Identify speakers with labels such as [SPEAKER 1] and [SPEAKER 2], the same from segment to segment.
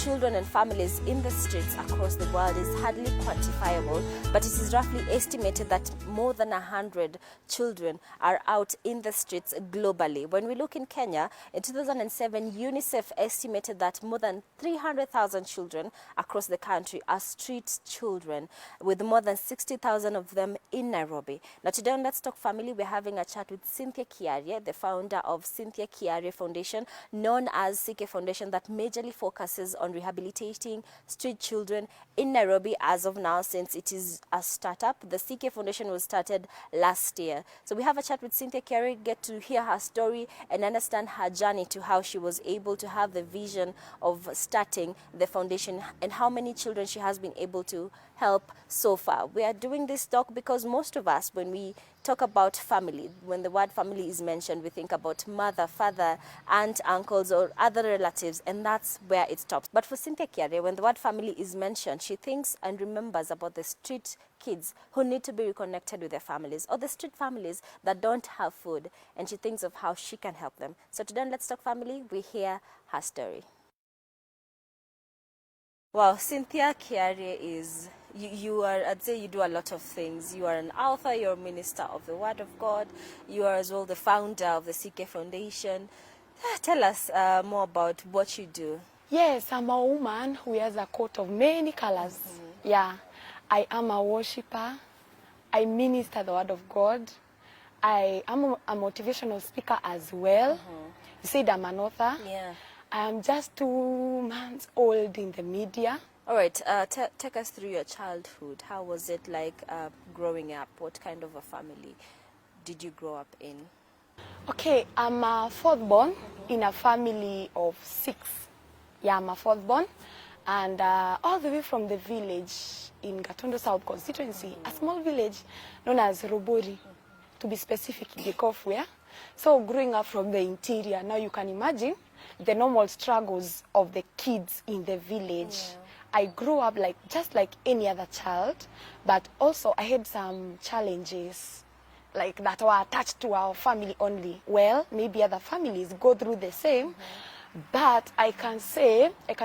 [SPEAKER 1] children and families in the streets across the world is hardly quantifiable, but it is roughly estimated that more than 100 children are out in the streets globally. When we look in Kenya, in 2007, UNICEF estimated that more than 300,000 children across the country are street children, with more than 60,000 of them in Nairobi. Now today on Let's Talk Family, we're having a chat with Cynthia Kiarie, the founder of Cynthia Kiarie Foundation, known as CK Foundation, that majorly focuses on rehabilitating street children in Nairobi as of now, since it is a startup. The CK Foundation was started last year. So we have a chat with Cynthia Kiarie, get to hear her story and understand her journey to how she was able to have the vision of starting the foundation and how many children she has been able to help so far. We are doing this talk because most of us, when we talk about family, when the word family is mentioned, we think about mother, father, aunt, uncles, or other relatives, and that's where it stops. But for Cynthia Kiarie, when the word family is mentioned, she thinks and remembers about the street kids who need to be reconnected with their families, or the street families that don't have food, and she thinks of how she can help them. So today on Let's Talk Family, we hear her story. Wow, Cynthia Kiarie is, you are, I'd say you do a lot of things. You are an author, you're a minister of the Word of God, you are as well the founder of the CK Foundation. Tell us more about what you do.
[SPEAKER 2] Yes, I'm a woman who has a coat of many colors. Yeah, I am a worshipper. I minister the Word of God. I am a motivational speaker as well. You said I'm an author.
[SPEAKER 1] Yeah.
[SPEAKER 2] I'm just 2 months old in the media.
[SPEAKER 1] All right, take us through your childhood. How was it like growing up? What kind of a family did you grow up in?
[SPEAKER 2] Okay, I'm a fourth born in a family of 6. Yeah, I'm a fourth born. And all the way from the village in Gatondo South constituency, a small village known as Robori, to be specific, Gekofwea. So growing up from the interior, now you can imagine the normal struggles of the kids in the village. Yeah. I grew up just like any other child, but also I had some challenges like that were attached to our family only. Well, maybe other families go through the same, but I can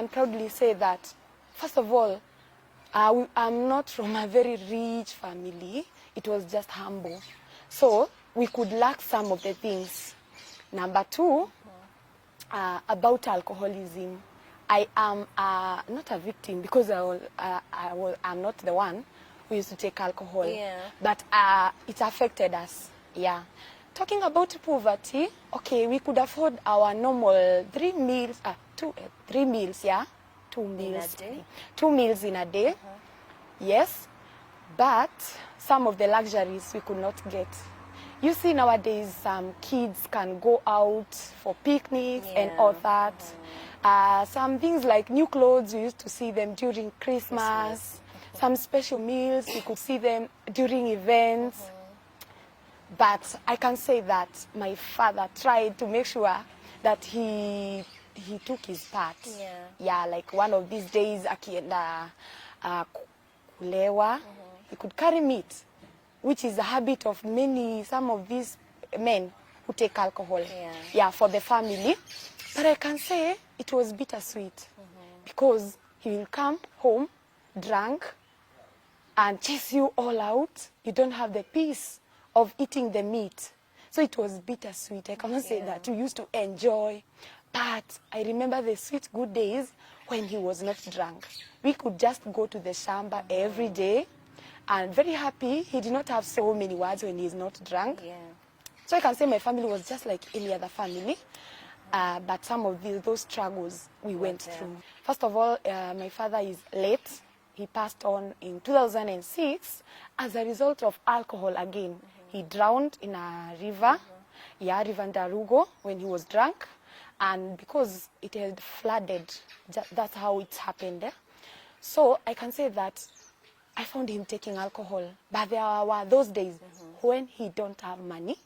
[SPEAKER 2] proudly say that, first of all, I'm not from a very rich family. It was just humble. So we could lack some of the things. Number 2, about alcoholism. I am not a victim because I'm not the one who used to take alcohol. Yeah. But it affected us. Yeah. Talking about poverty, okay, we could afford our normal 3 meals, 3 meals, yeah? 2 meals. In a day? 2 meals in a day. Yes. But some of the luxuries we could not get. You see, nowadays, some kids can go out for picnics and all that. Some things like new clothes, we used to see them during Christmas. Some special meals, we could see them during events. But I can say that my father tried to make sure that he took his part. Yeah, like one of these days, akienda kulewa, he could carry meat, which is a habit of some of these men who take alcohol. Yeah, for the family. But I can say it was bittersweet because he will come home drunk and chase you all out. You don't have the peace of eating the meat. So it was bittersweet. I cannot say that we used to enjoy. But I remember the sweet good days when he was not drunk. We could just go to the shamba every day. And very happy, he did not have so many words when he's not drunk. Yeah. So I can say my family was just like any other family. But some of those struggles we went through. First of all, my father is late. He passed on in 2006 as a result of alcohol again. He drowned in a river, River Ndarugo, when he was drunk. And because it had flooded, that's how it happened. So I can say that I found him taking alcohol, but there were those days when he don't have money.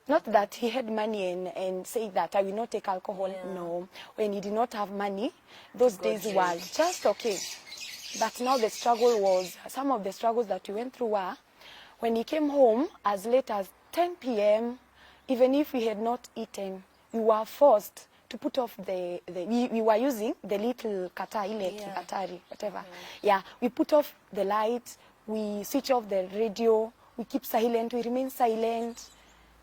[SPEAKER 2] Not that he had money and say that I will not take alcohol. No, when he did not have money, those days were just okay. But now the struggle was, some of the struggles that we went through were, when he came home as late as 10 p.m., even if we had not eaten, we were forced to put off we were using the little kata, ile kibatari, whatever. Yeah, we put off the light, we switch off the radio, we keep silent, we remain silent.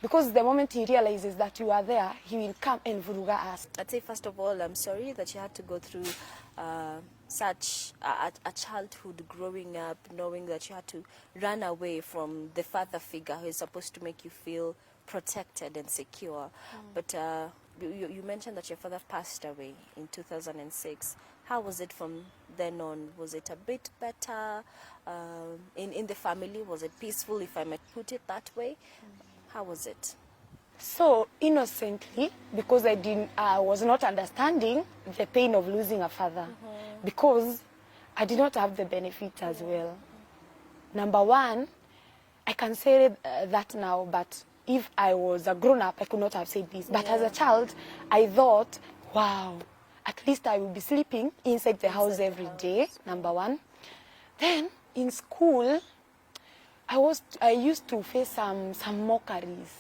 [SPEAKER 2] Because the moment he realizes that you are there, he will come and vuruga us.
[SPEAKER 1] I'd say, first of all, I'm sorry that you had to go through such a childhood growing up, knowing that you had to run away from the father figure who is supposed to make you feel protected and secure. But you mentioned that your father passed away in 2006. How was it from then on? Was it a bit better in the family? Was it peaceful, if I might put it that way? How was it?
[SPEAKER 2] So innocently, because I was not understanding the pain of losing a father, because I did not have the benefit as well. Number one, I can say that now, but if I was a grown-up, I could not have said this. But as a child, I thought, wow, at least I will be sleeping inside the house every day, number one. Then in school, I used to face some mockeries.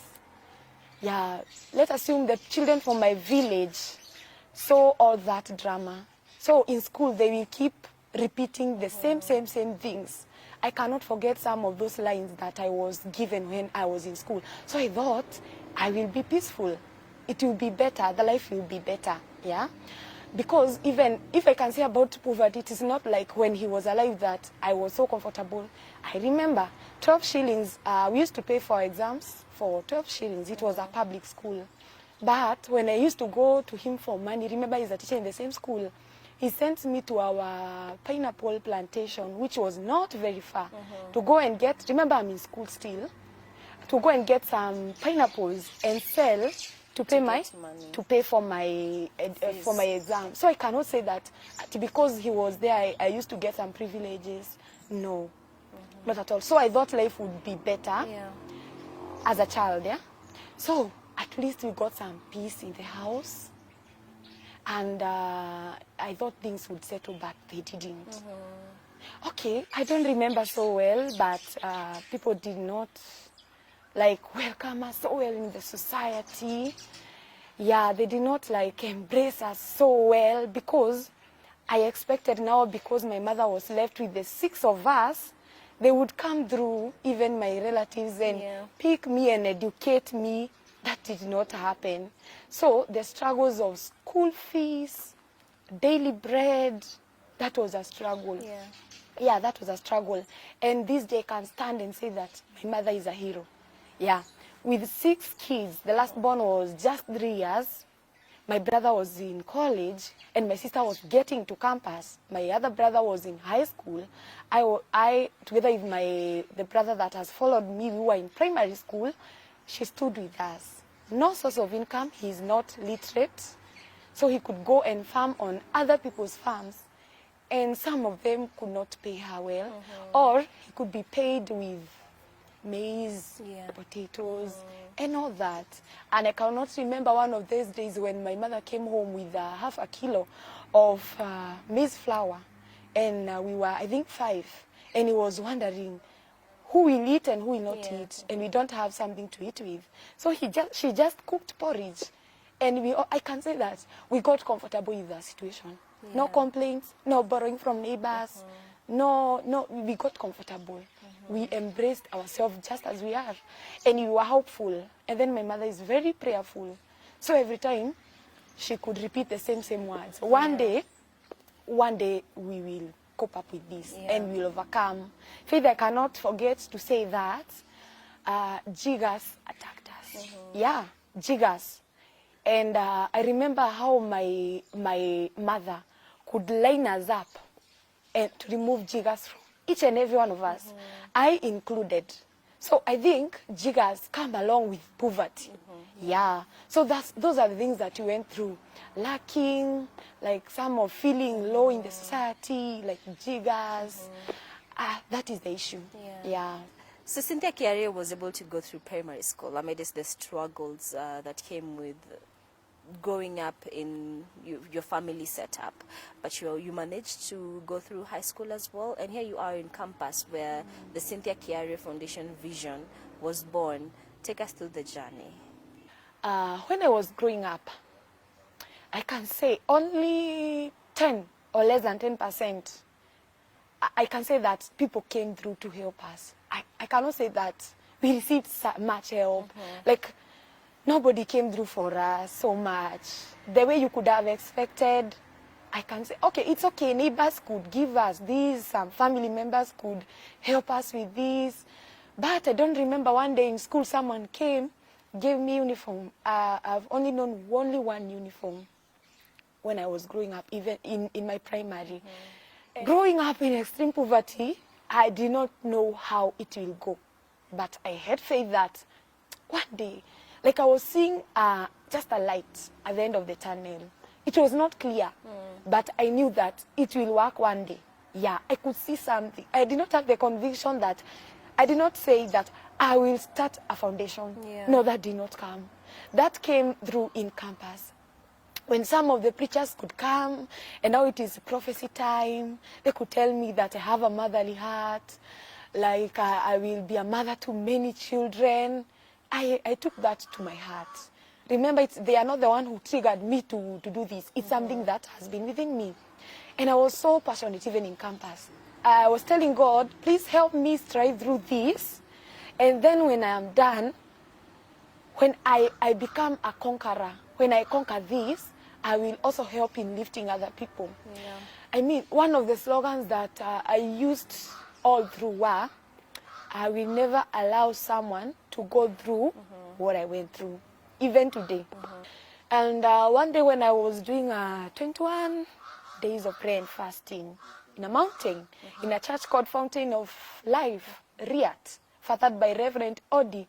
[SPEAKER 2] Yeah, let's assume the children from my village saw all that drama. So in school, they will keep repeating the same things. I cannot forget some of those lines that I was given when I was in school. So I thought, I will be peaceful. It will be better. The life will be better. Yeah. Because even if I can say about poverty, it is not like when he was alive that I was so comfortable. I remember 12 shillings, we used to pay for exams for 12 shillings. It was a public school. But when I used to go to him for money, remember he's a teacher in the same school, he sent me to our pineapple plantation, which was not very far, to go and get, remember I'm in school still, to go and get some pineapples and sell to pay for my exam. So I cannot say that because he was there, I used to get some privileges. No, not at all. So I thought life would be better as a child. Yeah. So at least we got some peace in the house, and I thought things would settle, but they didn't. Okay, I don't remember so well, but people did not welcome us so well in the society. Yeah, they did not embrace us so well, because I expected now, because my mother was left with the 6 of us, they would come through, even my relatives, and pick me and educate me. That did not happen. So the struggles of school fees, daily bread, that was a struggle. Yeah, that was a struggle. And this day I can stand and say that my mother is a hero. Yeah, with 6 kids, the last born was just 3 years. My brother was in college, and my sister was getting to campus. My other brother was in high school. I together with the brother that has followed me, we were in primary school. She stood with us. No source of income. He's not literate, so he could go and farm on other people's farms, and some of them could not pay her well, or he could be paid with maize, potatoes, and all that. And I cannot remember one of those days when my mother came home with half a kilo of maize flour, and we were, I think, 5, and he was wondering who will eat and who will not eat, and we don't have something to eat with. So she just cooked porridge, and I can say that we got comfortable with the situation. No complaints, no borrowing from neighbors, no, we got comfortable. We embraced ourselves just as we are, and we were hopeful. And then my mother is very prayerful, so every time she could repeat the same words. One day we will cope up with this, and we will overcome. Faith, I cannot forget to say that jiggers attacked us. Yeah, jiggers. And I remember how my mother could line us up and to remove jiggers from each and every one of us, I included. So I think jiggers come along with poverty. Yeah. So those are the things that we went through. Lacking, some of feeling low in the society, like jiggers. That is the issue. Yeah.
[SPEAKER 1] So Cynthia Kiarie was able to go through primary school amidst the struggles that came with growing up in your family setup, but you managed to go through high school as well, and here you are in campus where the Cynthia Kiarie Foundation vision was born. Take us through the journey.
[SPEAKER 2] When I was growing up, I can say only 10 or less than 10%. I can say that people came through to help us. I cannot say that we received much help. Like, nobody came through for us so much. The way you could have expected, I can say, okay, it's okay. Neighbors could give us this. Some family members could help us with this. But I don't remember one day in school someone came, gave me uniform. I've only known only one uniform when I was growing up, even in my primary. Growing up in extreme poverty, I did not know how it will go. But I had faith that one day, like I was seeing just a light at the end of the tunnel. It was not clear, but I knew that it will work one day. Yeah, I could see something. I did not have the conviction that, I did not say that I will start a foundation.
[SPEAKER 1] Yeah.
[SPEAKER 2] No, that did not come. That came through in campus. When some of the preachers could come, and now it is prophecy time, they could tell me that I have a motherly heart, like I will be a mother to many children. I took that to my heart. Remember, they are not the one who triggered me to do this. It's something that has been within me. And I was so passionate even in campus. I was telling God, please help me strive through this. And then when I am done, when I become a conqueror, when I conquer this, I will also help in lifting other people.
[SPEAKER 1] Yeah.
[SPEAKER 2] I mean, one of the slogans that I used all through were, I will never allow someone to go through what I went through, even today. And one day when I was doing 21 days of prayer and fasting in a mountain, in a church called Fountain of Life, Riyadh, fathered by Reverend Odi,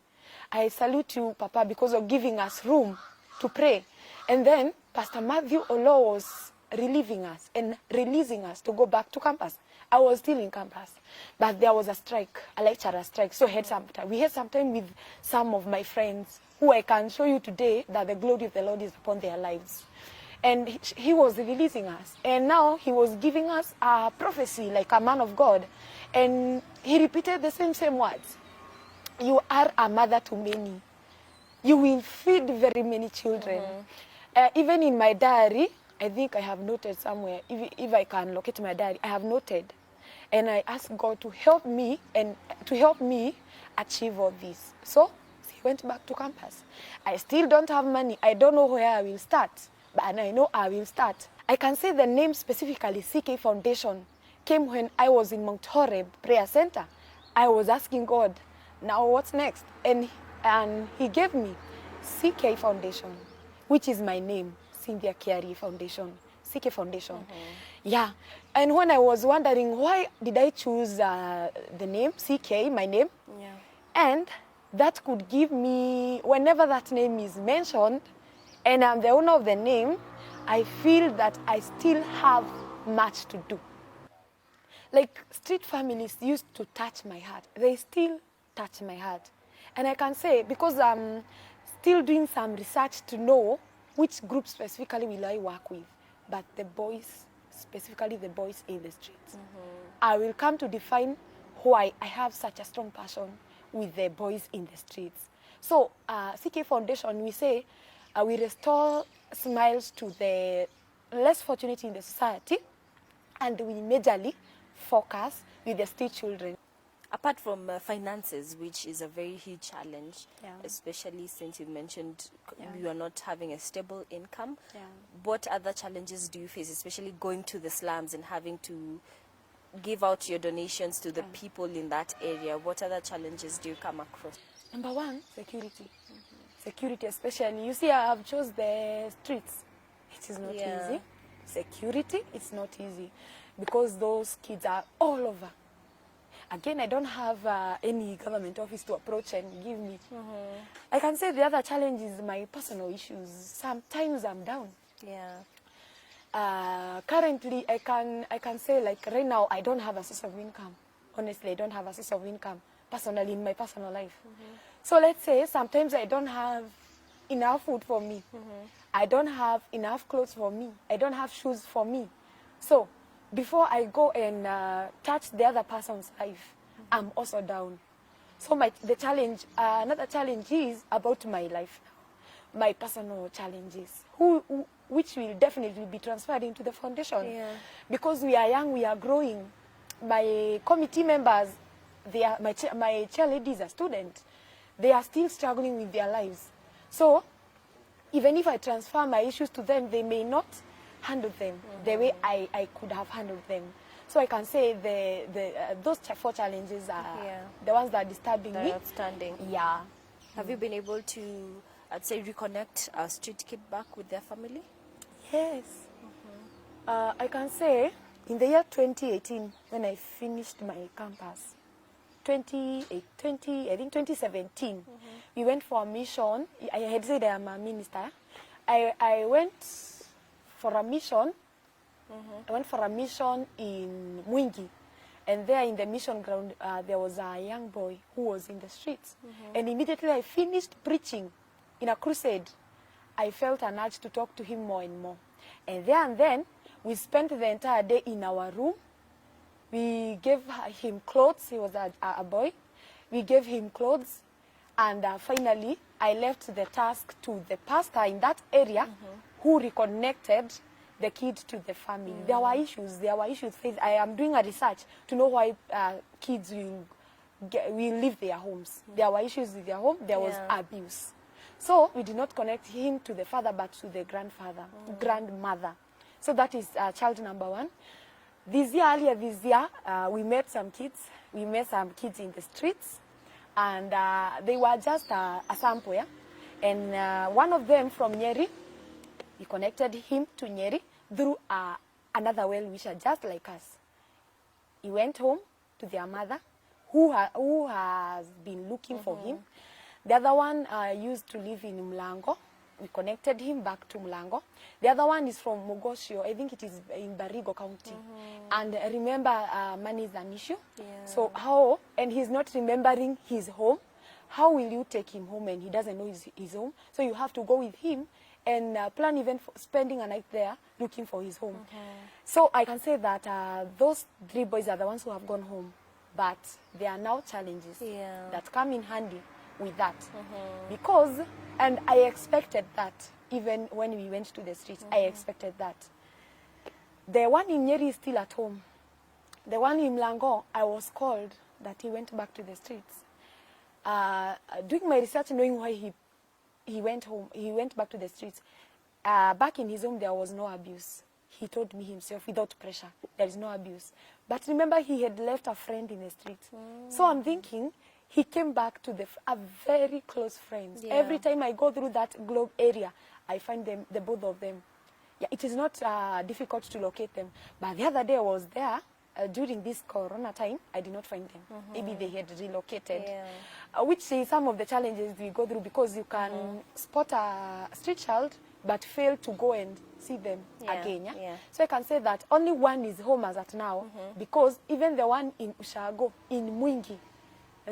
[SPEAKER 2] I salute you, Papa, because of giving us room to pray. And then Pastor Matthew Olo was relieving us and releasing us to go back to campus. I was still in campus, but there was a strike, a lecturer strike. So we had some time with some of my friends who I can show you today that the glory of the Lord is upon their lives. And he was releasing us. And now he was giving us a prophecy like a man of God. And he repeated the same words. You are a mother to many. You will feed very many children. Even in my diary, I think I have noted somewhere, if I can locate my diary, I have noted. And I asked God to help me and to help me achieve all this. So he went back to campus. I still don't have money. I don't know where I will start, but I know I will start. I can say the name specifically, CK Foundation, came when I was in Mount Horeb Prayer Center. I was asking God, now what's next? And he gave me CK Foundation, which is my name, Cynthia Kiari Foundation, CK Foundation. Yeah, and when I was wondering why did I choose the name CK, my name, and that could give me, whenever that name is mentioned, and I'm the owner of the name, I feel that I still have much to do. Like street families used to touch my heart. They still touch my heart. And I can say, because I'm still doing some research to know which group specifically will I work with, but the boys, specifically the boys in the streets. I will come to define why I have such a strong passion with the boys in the streets. So CK Foundation, we say, we restore smiles to the less fortunate in the society, and we majorly focus with the street children.
[SPEAKER 1] Apart from finances, which is a very huge challenge, especially since you mentioned you are not having a stable income, what other challenges do you face, especially going to the slums and having to give out your donations to the people in that area? What other challenges do you come across?
[SPEAKER 2] Number one, security. Security especially. You see, I have chose the streets. It is not easy. Security, it's not easy because those kids are all over. Again, I don't have any government office to approach and give me. I can say the other challenge is my personal issues. Sometimes I'm down. Currently, I can say, like, right now, I don't have a source of income. Honestly, I don't have a source of income personally in my personal life. So let's say sometimes I don't have enough food for me. I don't have enough clothes for me. I don't have shoes for me. So before I go and touch the other person's life, I'm also down. So another challenge is about my life, my personal challenges. which will definitely be transferred into the foundation.
[SPEAKER 1] Yeah.
[SPEAKER 2] Because we are young, we are growing. My committee members, my chair ladies are students. They are still struggling with their lives. So even if I transfer my issues to them, they may not handle them the way I could have handled them. So I can say those 4 challenges are the ones that are disturbing me.
[SPEAKER 1] Outstanding.
[SPEAKER 2] Yeah.
[SPEAKER 1] Have you been able to, I'd say, reconnect a street kid back with their family?
[SPEAKER 2] Yes. I can say in the year 2018, when I finished my campus, I think 2017, we went for a mission. I had said I am a minister. I went for a mission. I went for a mission in Mwingi. And there in the mission ground, there was a young boy who was in the streets. And immediately I finished preaching in a crusade. I felt an urge to talk to him more and more. And there and then, we spent the entire day in our room. We gave him clothes. He was a boy. We gave him clothes. And finally, I left the task to the pastor in that area who reconnected the kid to the family. There were issues. I am doing a research to know why kids will leave their homes. There were issues with their home. There was abuse. So we did not connect him to the father, but to the grandmother. So that is child number 1. Earlier this year, we met some kids. We met some kids in the streets, and they were just a sample. Yeah? And one of them from Nyeri, we connected him to Nyeri through another well-wisher, just like us. He went home to their mother, who has been looking for him. The other one used to live in Mlango. We connected him back to Mlango. The other one is from Mogosio. I think it is in Barigo County. And remember, money is an issue. So how, and he's not remembering his home. How will you take him home and he doesn't know his home? So you have to go with him and plan even for spending a night there looking for his home. So I can say that those 3 boys are the ones who have gone home. But there are now challenges that come in handy with that. Because, and I expected that, even when we went to the streets, I expected that. The one in Nyeri is still at home. The one in Mlango, I was called that he went back to the streets. Doing my research, knowing why he went home, he went back to the streets. Back in his home, there was no abuse. He told me himself, without pressure, there is no abuse. But remember, he had left a friend in the streets. So I'm thinking, he came back to a very close friends. Every time I go through that globe area, I find them, the both of them. Yeah, it is not difficult to locate them. But the other day I was there, during this corona time, I did not find them. Maybe they had relocated. Which is some of the challenges we go through, because you can spot a street child but fail to go and see them again. So I can say that only one is home as at now, because even the one in Ushago, in Mwingi,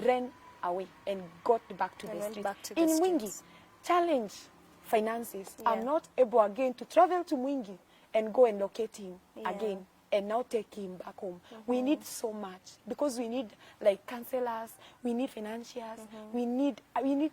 [SPEAKER 2] ran away and got back to the streets. In Mwingi, challenge finances. I'm not able again to travel to Mwingi and go and locate him again and now take him back home. We need so much, because we need like counselors, we need financiers, we need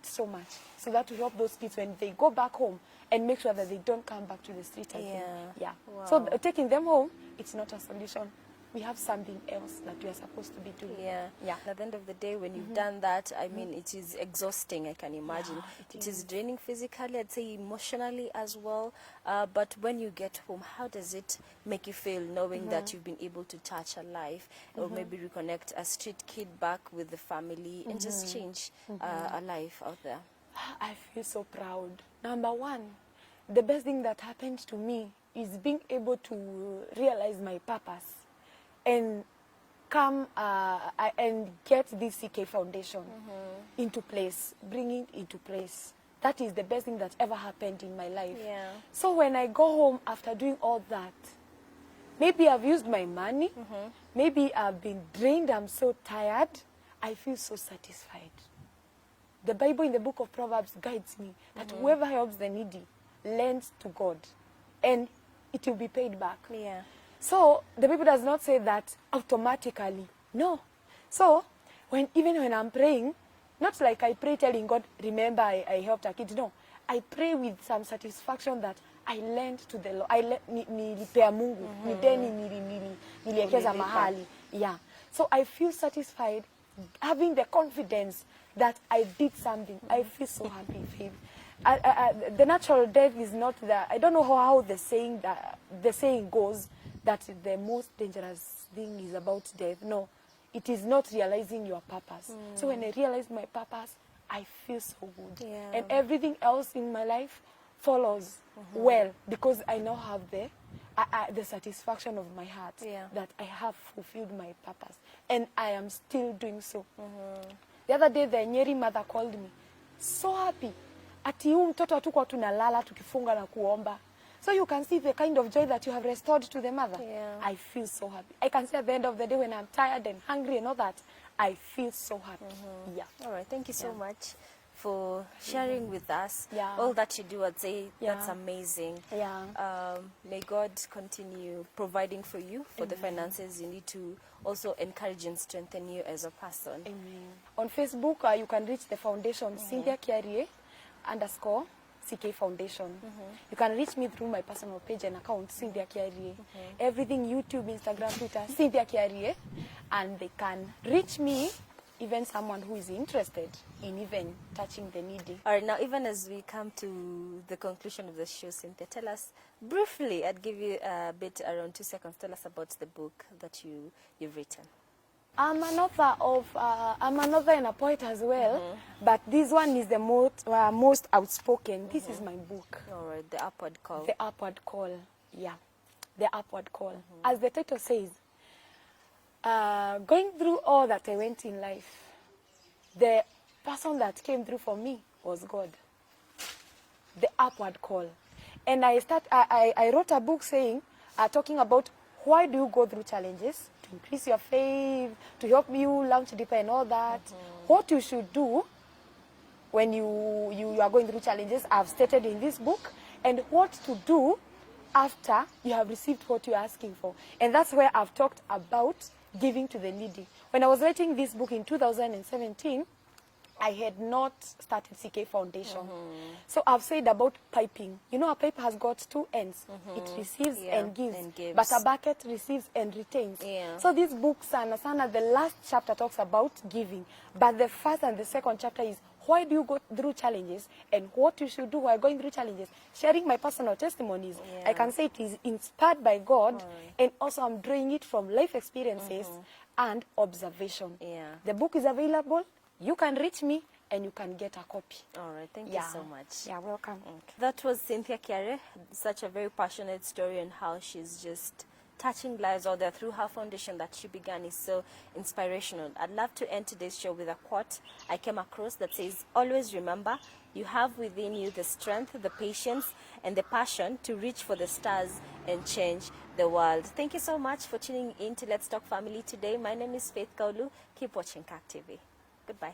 [SPEAKER 2] so much, so that to help those kids when they go back home and make sure that they don't come back to the street again.
[SPEAKER 1] Wow.
[SPEAKER 2] So taking them home, it's not a solution. We have something else that we are supposed to be doing.
[SPEAKER 1] At the end of the day, when you've done that, I mean, it is exhausting, I can imagine. It is draining physically, I'd say emotionally as well. But when you get home, how does it make you feel, knowing that you've been able to touch a life, or maybe reconnect a street kid back with the family and just change a life out there?
[SPEAKER 2] I feel so proud. Number one, the best thing that happened to me is being able to realize my purpose and come and get this CK Foundation into place, bring it into place. That is the best thing that ever happened in my life. So when I go home after doing all that, maybe I've used my money, maybe I've been drained, I'm so tired, I feel so satisfied. The Bible in the book of Proverbs guides me that whoever helps the needy lends to God, and it will be paid back. So the Bible does not say that automatically. No. So even when I'm praying, not like I pray telling God, remember I helped a kid. No. I pray with some satisfaction that I lent to the Lord. Nilipea Mungu. Ni deni niliekeza mahali. Yeah. So I feel satisfied having the confidence that I did something. I feel so happy, Faith. The natural death is not I don't know how the saying goes that the most dangerous thing is about death. No, it is not realizing your purpose. So when I realized my purpose, I feel so good.
[SPEAKER 1] Yeah.
[SPEAKER 2] And everything else in my life follows well because I now have the satisfaction of my heart that I have fulfilled my purpose. And I am still doing so. The other day, the Nyeri mother called me, so happy. Ati huyu mtoto hatukuwa tunalala tukifunga na kuomba. So you can see the kind of joy that you have restored to the mother.
[SPEAKER 1] Yeah.
[SPEAKER 2] I feel so happy. I can say at the end of the day when I'm tired and hungry and all that, I feel so happy. Yeah.
[SPEAKER 1] All right. Thank you so much for sharing with us
[SPEAKER 2] Yeah.
[SPEAKER 1] all that you do. I'd say that's
[SPEAKER 2] Yeah.
[SPEAKER 1] amazing.
[SPEAKER 2] Yeah.
[SPEAKER 1] May God continue providing for you for the finances you need to also encourage and strengthen you as a person.
[SPEAKER 2] Amen. On Facebook, you can reach the foundation, Cynthia Kiarie _ CK Foundation. You can reach me through my personal page and account, Cynthia Kiarie. Everything, YouTube, Instagram, Twitter, Cynthia Kiarie. And they can reach me, even someone who is interested in even touching the needy.
[SPEAKER 1] All right, now even as we come to the conclusion of the show, Cynthia, tell us briefly, I'd give you a bit around 2 seconds, tell us about the book that you've written.
[SPEAKER 2] I'm an author and a poet as well, but this one is the most outspoken. This is my book.
[SPEAKER 1] All right, The Upward Call.
[SPEAKER 2] The Upward Call, yeah. The Upward Call. As the title says, going through all that I went in life, the person that came through for me was God. The Upward Call. And I wrote a book saying, talking about why do you go through challenges, to increase your faith, to help you launch deeper and all that. What you should do when you are going through challenges, I've stated in this book, and what to do after you have received what you're asking for. And that's where I've talked about giving to the needy. When I was writing this book in 2017, I had not started CK Foundation. So I've said about piping. You know, a pipe has got two ends. It receives and gives. But a bucket receives and retains.
[SPEAKER 1] Yeah.
[SPEAKER 2] So this book, Sana, the last chapter talks about giving. But the first and the second chapter is why do you go through challenges and what you should do while going through challenges. Sharing my personal testimonies. I can say it is inspired by God, and also I'm drawing it from life experiences and observation. The book is available. You can reach me and you can get a copy.
[SPEAKER 1] All right, thank you so much.
[SPEAKER 2] Yeah, welcome.
[SPEAKER 1] Okay. That was Cynthia Kiarie, such a very passionate story on how she's just touching lives out there through her foundation that she began is so inspirational. I'd love to end today's show with a quote I came across that says, always remember, you have within you the strength, the patience, and the passion to reach for the stars and change the world. Thank you so much for tuning in to Let's Talk Family today. My name is Faith Kaulu. Keep watching Kirk TV. Goodbye.